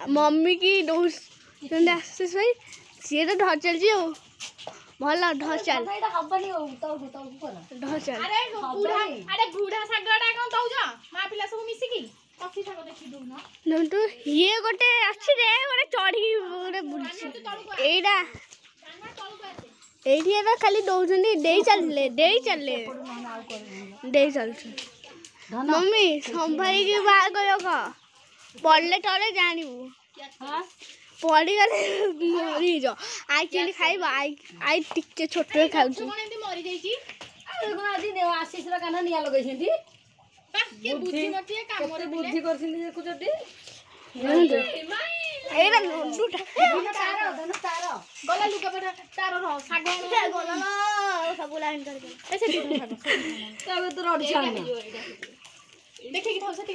Mummy की दौड़ आशीष भाई सी तो ढ चलती भल ढ चल ढ चल अरे बुढ़ा सागटा कौन दौज माँ पिला सब मिसिकी कथि साग देखि दउना नंटू ये गोटे अच्छी रे गोटे चढ़ी गोटे बुझी एडा एठी एबा खाली दौजनी देई चलले मम्मी संभाई के बाहर करियो का पड़ले तले जानिबू पड़ी गले मरी जा आई केली खाइबा आई टिके छोटो खाउची मरी जाइची आदि आशीष काना निया लगेछंती के बुद्धि मती काम रे बुद्धि करछिन देखुछटी एरा लड्डूटा तार गला लुका पटा तार रह साग गला सब लाइन कर ऐसे ठीक साग तबे तो रोड छान देखे कि थाउ सेठी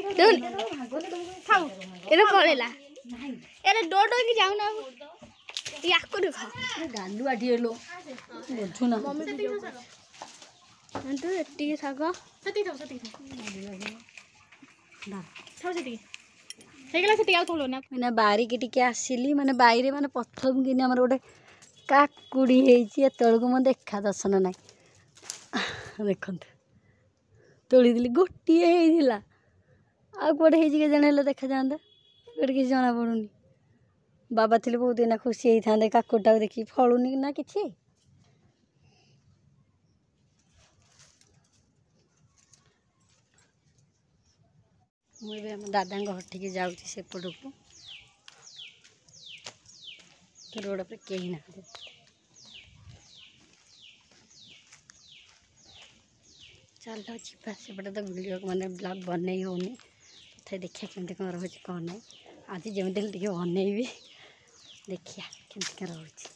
थाउ एरा पड़ेला एरा डो डो की जाऊ ना याको देखा गालू आठी एलो बुझु ना मम्मी वीडियो नंटू एटी साग सेठी थाउ हेगला सेठी आउ थलो ना मैंने बारी के टिके आसिली माने बाईरे माने प्रथम किने हमर गोटे काकुड़ी हेची एतळको म देखा दर्शन नाइ देखंत तोली दिली गोटी हेइला आ कोडे हेजी के जणेले देखा जांदा कोडे कि जाना पडुनी बाबा थिले बहुत एना खुशी हेइ थांदे काकुटा देखि फळुनी ना किछि मुझे हम दादा घर टिके जाऊँगी सेपटू रोड पे कहीं ना चल जा सेपटे तो वीडियो मैंने ब्लॉग बनई होनी थे देखिए केमती कौन रोच कौन ना आज जमी टे बनईबी देखिया केमती कौन रोच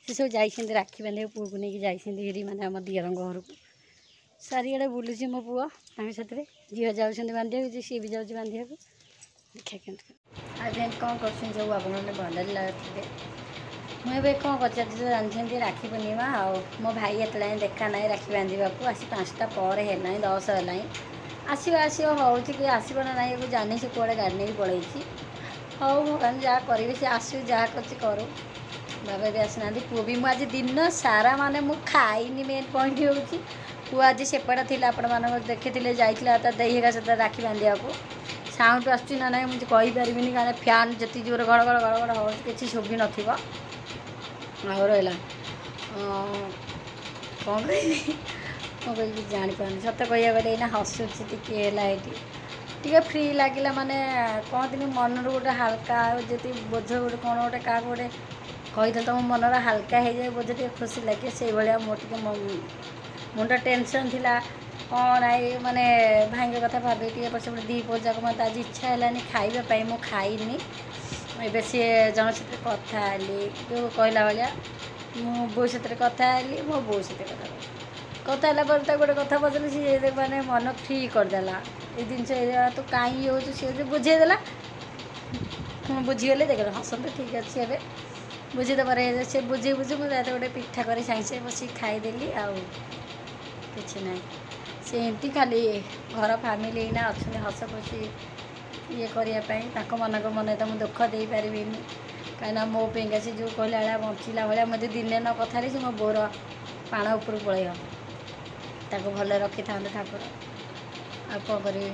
से सब जाइए राखी बांधे पुआ को लेकिन जाइए मैंने आम दियर घर को सारिआड़े बुलूची मो पुआ साथी झील जाऊँ बांधा सी भी जाऊँ बांधा देखिए केमती आज कौन कर सब आप भल लगे मुझे कौन पचार जानते राखी पूर्णिमा आ मो भाई एतला देखा ना राखी बांधवाक आसी 5टा पर है 10 है आसो हूँ कि आसब ना ना जानी से कौड़े गाड़ी नहीं पलि हाँ भगवान जहाँ करेंगे सी आसू जहाँ करूँ बाबा भी आसना पुआ भी मुझे दिन सारा माने मु खाइनी मेन पॉइंट हूँ पुआ आज सेपटा थी आपण देखी जाइला देगा सहित राखी बांधवाक साउंड आसूँ ना ना मुझे कहीपरि कारण फैन जी जोर घड़घड़ घड़घड़ हो कि शुभी न रहा कौन कह जापार सत कह गले हसुची टी फ्री लगे माने कहते मन गोटे हाल्का जी बोझ गोटे कौन गोटे क्या गोटे कही तुम मनर हाल्का हो जाए बोझ टे खुशी लगे से भाया मोटे मुंड टेंशन थिला कौन आई माने भाई कथा भावे टे पछपटे दी पोजाक मत आज इच्छा है खाइबापी मु खाइनी एबे सी जन से कथा जो कहला भाया मो बो से कथा मो बो से कथा गोटे कथा पचारे सी मैंने मन फ्री करदेला ये जिन तो कहीं हो सी बुझेदेला बुझीगले देख हसते ठीक अच्छे ए बुझीदेवर से बुझे बुझे मुझे गोटे पिठा कर सागे बस खाईदेली कि ना से एमती खाली घर फैमिली ना अच्छा हस खुशी ये करने मन को मन तो मुझे दुख दे पारि कहीं मो पेगा से जो कहला भाया बंचला भाया मुझे दिने न कथा से मो बोर पाण उपर पलैया ताको भल रखी था ठाकुर आ कौन करी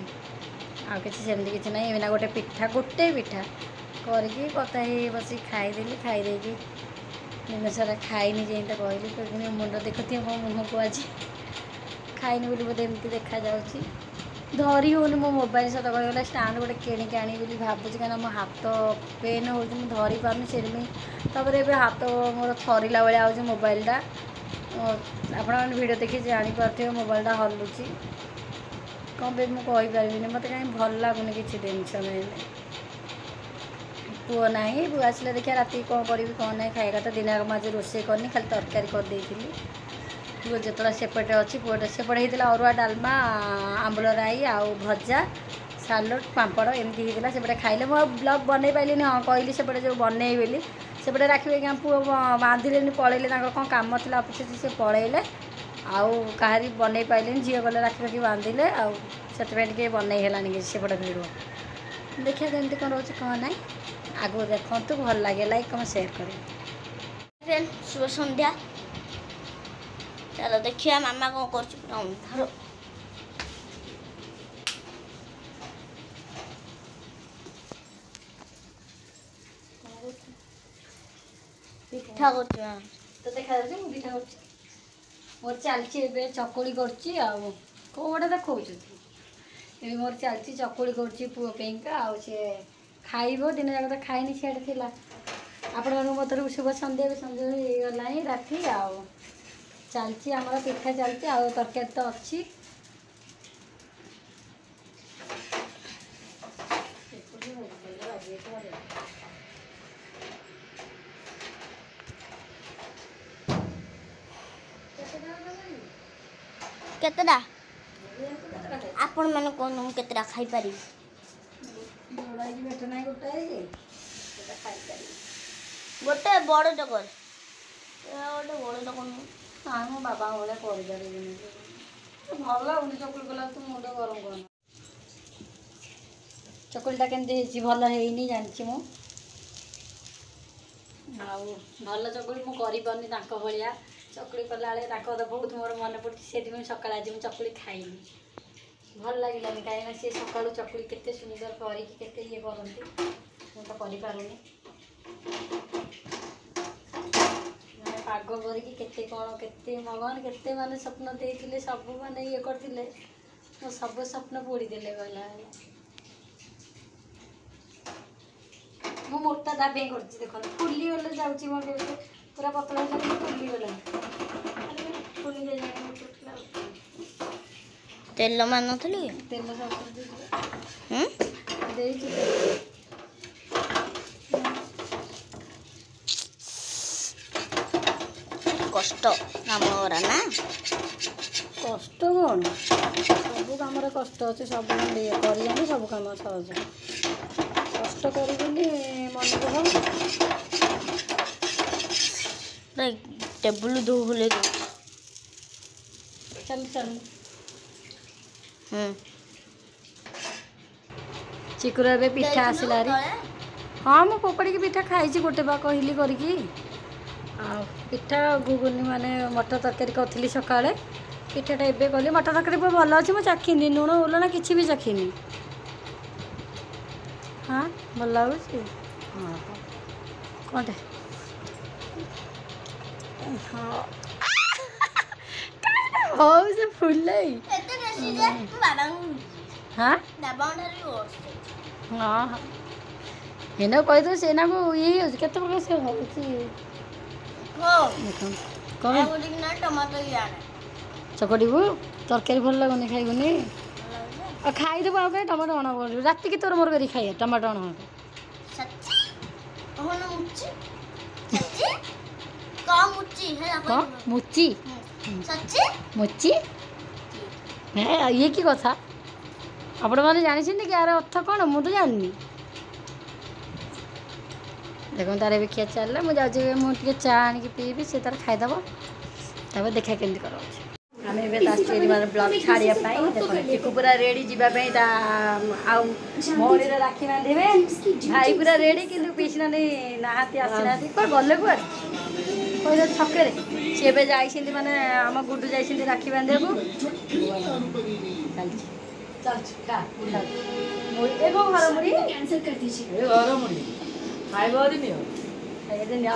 आमती किसी ना एना गोटे पिठा करके कथा बस खाईदेली खाईदे दिन सारा खाईनी जी तो कहली मुंड देखुए मो मुँह को आज खाईनी बोली बोधे एमती देखा जाऊँगी धरी होनी मो मोबाइल सत कहगला स्टाण्ड गोटे किणिकी आनी भावुँ कहीं मो हाथ पेन हो धरी पार्नी से ये हाथ मोर थरला भाया हो मोबाइलटा आपण वीडियो देखी जापारे मोबाइलटा हलुची कौन पे मुझे कहीपरि मत कहीं भल लगुनि किसी टेंशन पुआ ना पुआ आसले देखिए राति कौन करी कौन ना खाएगा तो दिन मुझे रोसे करनी खाली तरकारी करदे पुआ जो सेपटे अच्छी पुआटा सेपटे होता अरुआ डालमा आंबल राई आउ भजा सालड पापड़ एमती होता सेपटे खाइले मुझे ब्लॉग बनई पाइलिनी हाँ कहली सेपटे जो बनई बोली सेपटे राखी आज्ञा पुआ बांधिले पलैले कौन कम थी ऑफिस से पलैले आउ कहारी बनई पाइलिनी झील गले राखी राखी बांधिले आउ से बनई है सेपटे भिड़ देखिए कमी कौन रोचे कौन ना आगो देखो भल लगे लाइक कमेंट शेयर करें। फ्रेंड शुभ संध्या। चलो देखिए मामा कौन कर अंधार पिठा कर तो देखा जाए मुझे पिठा कर मोर चलती चकुली करोटे देखो ये मोर चलती चकुली करुँगा आउ सी खाइब दिन जाक तो खाइनी सीआड़े थी आपण मतलब शुभ संध्या भी संध्या हो गला राति आउ चलती आमर पिठा चलती आउ तरकारी तो अच्छी केतटा आपण माने कोन केतटा खाई पारी गोटे बड़ टकर गोटे बड़ टकर ना मो बाबा भाया कर भल लगुनि चकुली कला तू मुंड गरम कर चकुलीटा केमती भल है जानची मु भल चकुली मु करें भाया चकुली कला तो बहुत मोर मन पड़ी से सकाल आज मुझे चकुली खाइनी भल लगे कहीं सी सका चकुली केते सुंदर करते ये करती मुझे करें पाग करके कौन के भगवान के माने स्वप्न देते सब माने ये करते मो सब स्वप्न पोड़ीदे गला मो मोटा दाबे कर देख फुली गले जाऊँगी मोर पूरा पतला फुली गला तेल मान तेल सब कष्ट काम ना कष्ट कौन सब कम कष्ट अच्छे सब कर सब कम सहज कष्ट कर मन टेबुल दो होले चल चल चिकुर ए पिठा आसला हाँ मु पोपड़ी की पिठा खाई गोटे बा कहली करकी पिठा घुगुनी माने मटर तरकारी करी सका पिठाटा एवं कली मटर तरकारी भल अच्छे मुझे चाखीनी लुण उल ना कि भी चाखीनी हाँ भल लगे हाँ कौन हाँ हो से फुल हाँ हाँ हाँ हेना कही दो सेना को ये के प्रकार से चकटू तरकारी भल लगुनि खाइबुनि खाईदेव आउ कहीं टमाटो अण कर राति की तोर मोर कर खाइए टमाटो अण मुची मुची ये की कथा आपण मैंने जानी कि यार अर्थ कौन मुझे जानी देखो तार भी खिया चल मुझे मुझे चा आनिक पीबी सी तार खाईदेव तब देखा केमती कर आम ए ब्लग छाड़िया देख चिकू पूरा रेडी जावाई मौड़ी राखी बांधे भाई पूरा रेडी कि पीछे नहाती आसना गले कुआ कह छके सी ए जाइए माने आम गुडू जाइए राखी बांधे को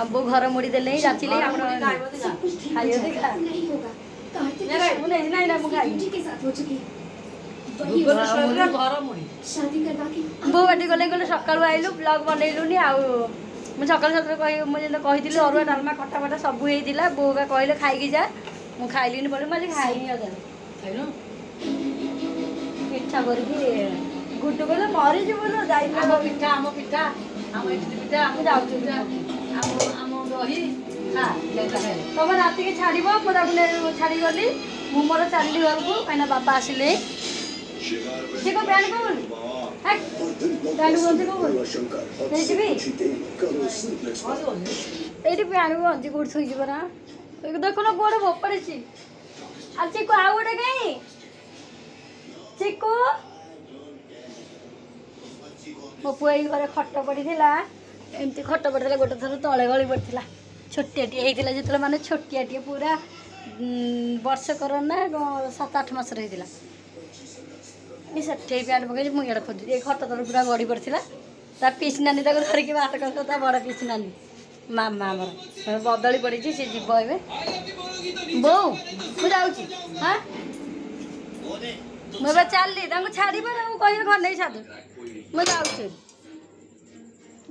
अबू घर मुड़ी देले जाचिले बो बाटी गले गले सकालू आइलु ब्लॉग बनइलुनी मुझे सकाल सकाल मुझे कही अरुआ डालमा खटा फटा सब होता बो का कहले खाई जा मुझे खाइलिनी बोले मुझे खाइनी अदा पिठा करके गुड्डू कहले मरीजी बोलो पिठा आम पिठा आम इडली पिठा आम जाऊँ तुम राति के छाड़ मुझे छाड़ी गली मु मोर चलि घर को कहीं बापा आसिले सी को पैंट कौन पैंट गंजी कौन ये पैंट गंजी कौट थी परा देखो ना कौटे बोपड़ी चिकू आउ गोटे कहीं चिकू मो पुआ घर खट पड़ी एमती खट पड़ता गोटे थर तले गली पड़ता छोटियाटे होता जो मैंने छोटियाटे पूरा वर्षकर ना 7-8 मास होता से प्याट पकड़ मुझे खोजी ये खट तर पूरा गड़ी पड़ा ता पीस नानी धरिकी बाहर कर बड़ पीस नानी मामा आमर बदली पड़ी सी जीव ए बो मुझे हाँ मुझे चलि छाड़ी कह घर नहीं छाड़ मुझे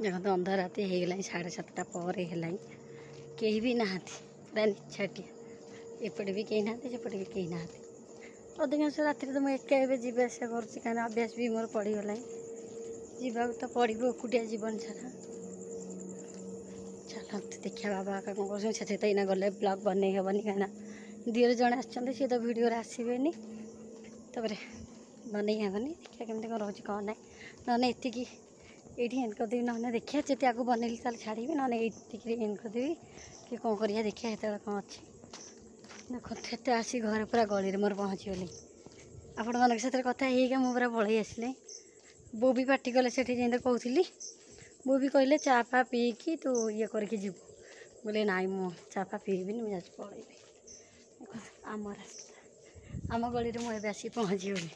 देखो अंधा राति हो गला 7:30 पर है कहीं भी नहा पूरा निछाटिया एपटे भी कहीं नहाते सेपटे भी कहीं नहाते अधिकांश रात तो मुझे एका जीवा आसा कर अभ्यास भी मोर पड़गला जीवाक तो पड़ो एकुटिया जीवन सारा चलो देखिए बाबा का कौन कर तो इना गले ब्लॉग बन हेनी कहीं दिहर जड़े आसते सी तो भिडियो आसबे तबरे बन हेनी देखिए केमती कौन रोचे कौन ना ना ये एंड करदेवी ना देखिए जी आगे बनैली ताल छाड़ी ना ये एंड करदेवी कि कौन करिया देखिए हेत कौन अच्छी देखते आसी घर पूरा गली मोर पहुँची गली आपण मान साथ कथा हो पूरा पलि आसिले बो भी पार्टी कले से कहती बो भी कहले चा फा पीकी तू ये करके जीवु बोले नाई मु चा फा पीबी मुझे पलैबी आम रास्ता आम गली में मुझे आसिक पहुँची गली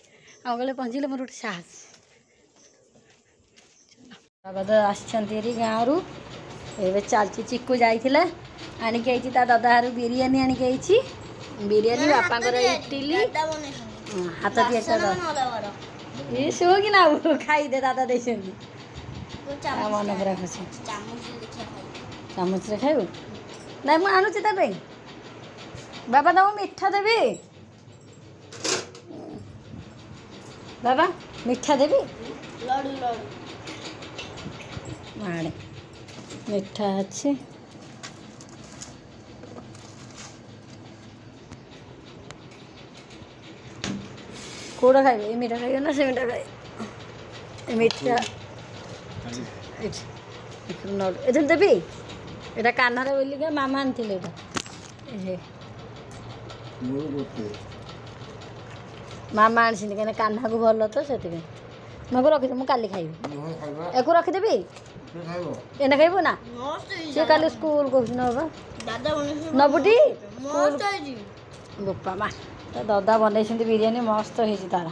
आम गले पहुँचले मोर गोटे साहस बाबा तो आसरी गाँव रु ए चलती चिक्कू जाइला आणिक आई दादा हारू बिरियानी आणिक आई बिरियानी बापा इटिली हाथ ये शो कि ना खाईदे दादा दे मन पूरा खुशी चामच खाइबू ना मुझे आणुची बाबा तुम मिठा देवी बाबा मिठा देवी आड़े मिठा अच्छे कौड़ा खाइबे ये मीठा खाइबे ना से मीठा खाइबे मीठा ये देवी ये कानार बोलिका मामा आनी मामा आनी कहीं कान्हा को भल तो से मैं रखी मुझे काली खाइबी एक रखीदेवी एने खाइबू ना सी काली स्कूल कह नबुटी बोपा मा दादा बनई बिरियानी मस्त हो तार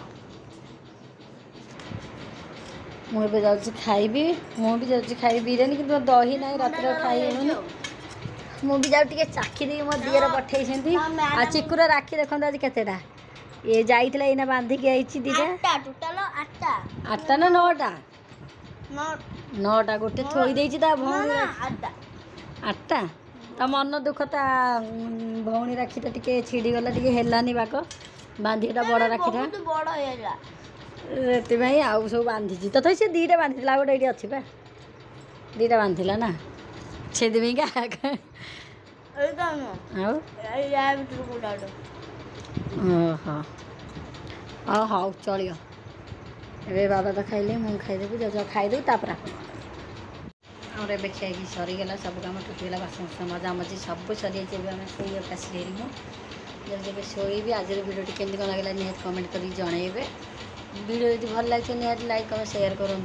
मुझे जाऊँ खाइबी मुझे जाऊँ खाई बिरियानी कि दही ना रात खाई मुझे जाऊँ चाखी दे मो दिएर पठे आ चिकुर राखी देखो आज केतेटा ये जाइला एना बांधिकी आई दीटा 8टा ना 9टा गोटे थोई देछि ता भौणी 8टा ता मन दुख ता भौणी राखीटा टिके छिड़ी गला टिके हेलानी बाक बांधीटा बड़ राखीटा से आउ सब बांधी तथा से 2टा बांधीला गोटे ये अच्छी बा 2टा बांधिला ना से ओहो हाँ चलियो ए बाबा तो खाइले मुझे खाईदेवी जो खाईदेवी तापर और ए खाई सरीगला सब कम टूटीगला बासन मजा मजी सब सरी आम शोक आसली जब शोबी आज भिडियो केमती कौन लगे निहत कमेंट कर जनइबे वीडियो यदि भल लगे निहत लाइक कमेंट शेयर करूँ।